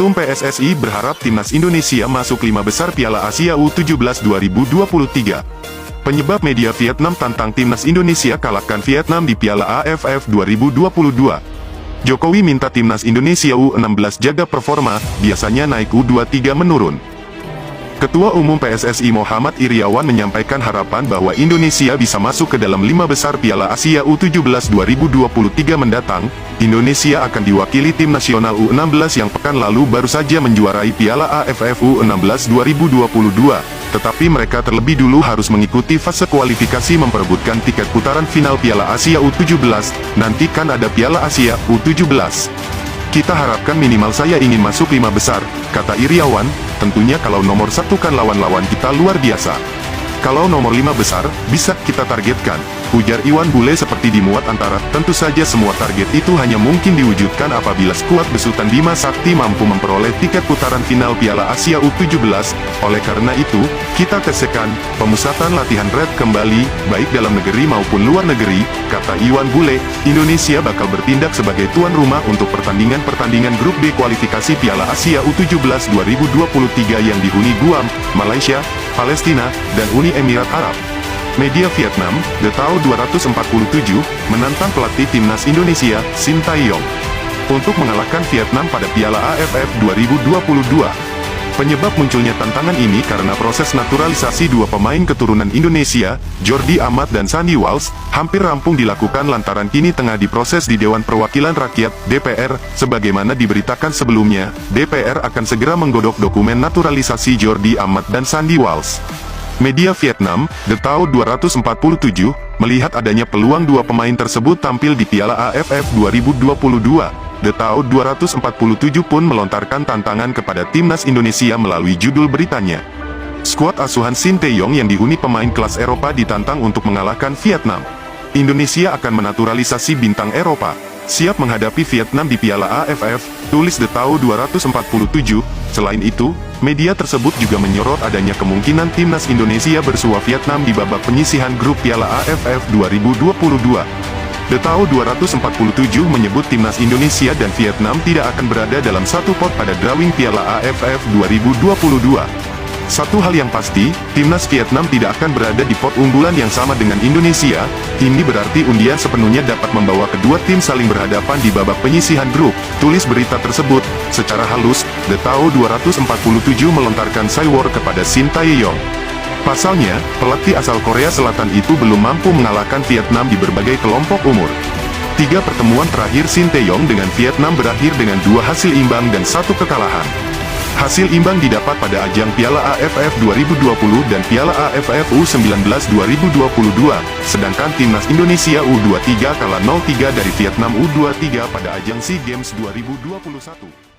Ketum PSSI berharap timnas Indonesia masuk 5 besar Piala Asia U17 2023. Penyebab media Vietnam tantang timnas Indonesia kalahkan Vietnam di Piala AFF 2022. Jokowi minta timnas Indonesia U16 jaga performa, biasanya naik U23 menurun. Ketua Umum PSSI Muhammad Iryawan menyampaikan harapan bahwa Indonesia bisa masuk ke dalam 5 besar Piala Asia U17 2023 mendatang. Indonesia akan diwakili tim nasional U16 yang pekan lalu baru saja menjuarai Piala AFF U16 2022. Tetapi mereka terlebih dulu harus mengikuti fase kualifikasi memperebutkan tiket putaran final Piala Asia U17, nanti kan ada Piala Asia U17. Kita harapkan minimal saya ingin masuk 5 besar, kata Iryawan, tentunya kalau nomor 1 kan lawan-lawan kita luar biasa. Kalau nomor 5 besar, bisa kita targetkan, ujar Iwan Bule seperti dimuat antara, tentu saja semua target itu hanya mungkin diwujudkan apabila skuad besutan Bima Sakti mampu memperoleh tiket putaran final Piala Asia U17, oleh karena itu, kita tesekan, pemusatan latihan red kembali, baik dalam negeri maupun luar negeri, kata Iwan Bule. Indonesia bakal bertindak sebagai tuan rumah untuk pertandingan-pertandingan grup B kualifikasi Piala Asia U17 2023 yang dihuni Guam, Malaysia, Palestina, dan Uni Emirat Arab. Media Vietnam, The Tao 247, menantang pelatih timnas Indonesia, Shin Tae-yong, untuk mengalahkan Vietnam pada Piala AFF 2022. Penyebab munculnya tantangan ini karena proses naturalisasi dua pemain keturunan Indonesia, Jordi Amat dan Sandy Walsh, hampir rampung dilakukan lantaran kini tengah diproses di Dewan Perwakilan Rakyat, DPR. Sebagaimana diberitakan sebelumnya, DPR akan segera menggodok dokumen naturalisasi Jordi Amat dan Sandy Walsh. Media Vietnam, The Tao 247, melihat adanya peluang dua pemain tersebut tampil di Piala AFF 2022. The Tao 247 pun melontarkan tantangan kepada timnas Indonesia melalui judul beritanya. Skuad asuhan Shin Tae-yong yang dihuni pemain kelas Eropa ditantang untuk mengalahkan Vietnam. Indonesia akan menaturalisasi bintang Eropa, siap menghadapi Vietnam di Piala AFF, tulis The Tao 247. Selain itu, media tersebut juga menyorot adanya kemungkinan timnas Indonesia bersua Vietnam di babak penyisihan grup Piala AFF 2022. The Tao 247 menyebut timnas Indonesia dan Vietnam tidak akan berada dalam satu pot pada drawing Piala AFF 2022. Satu hal yang pasti, timnas Vietnam tidak akan berada di pot unggulan yang sama dengan Indonesia. Ini berarti undian sepenuhnya dapat membawa kedua tim saling berhadapan di babak penyisihan grup, tulis berita tersebut. Secara halus, The Tao 247 melontarkan cywar kepada Shin Tae-yong. Pasalnya, pelatih asal Korea Selatan itu belum mampu mengalahkan Vietnam di berbagai kelompok umur. 3 pertemuan terakhir Shin Tae-yong dengan Vietnam berakhir dengan 2 hasil imbang dan 1 kekalahan. Hasil imbang didapat pada ajang Piala AFF 2020 dan Piala AFF U19 2022, sedangkan timnas Indonesia U23 kalah 0-3 dari Vietnam U23 pada ajang SEA Games 2021.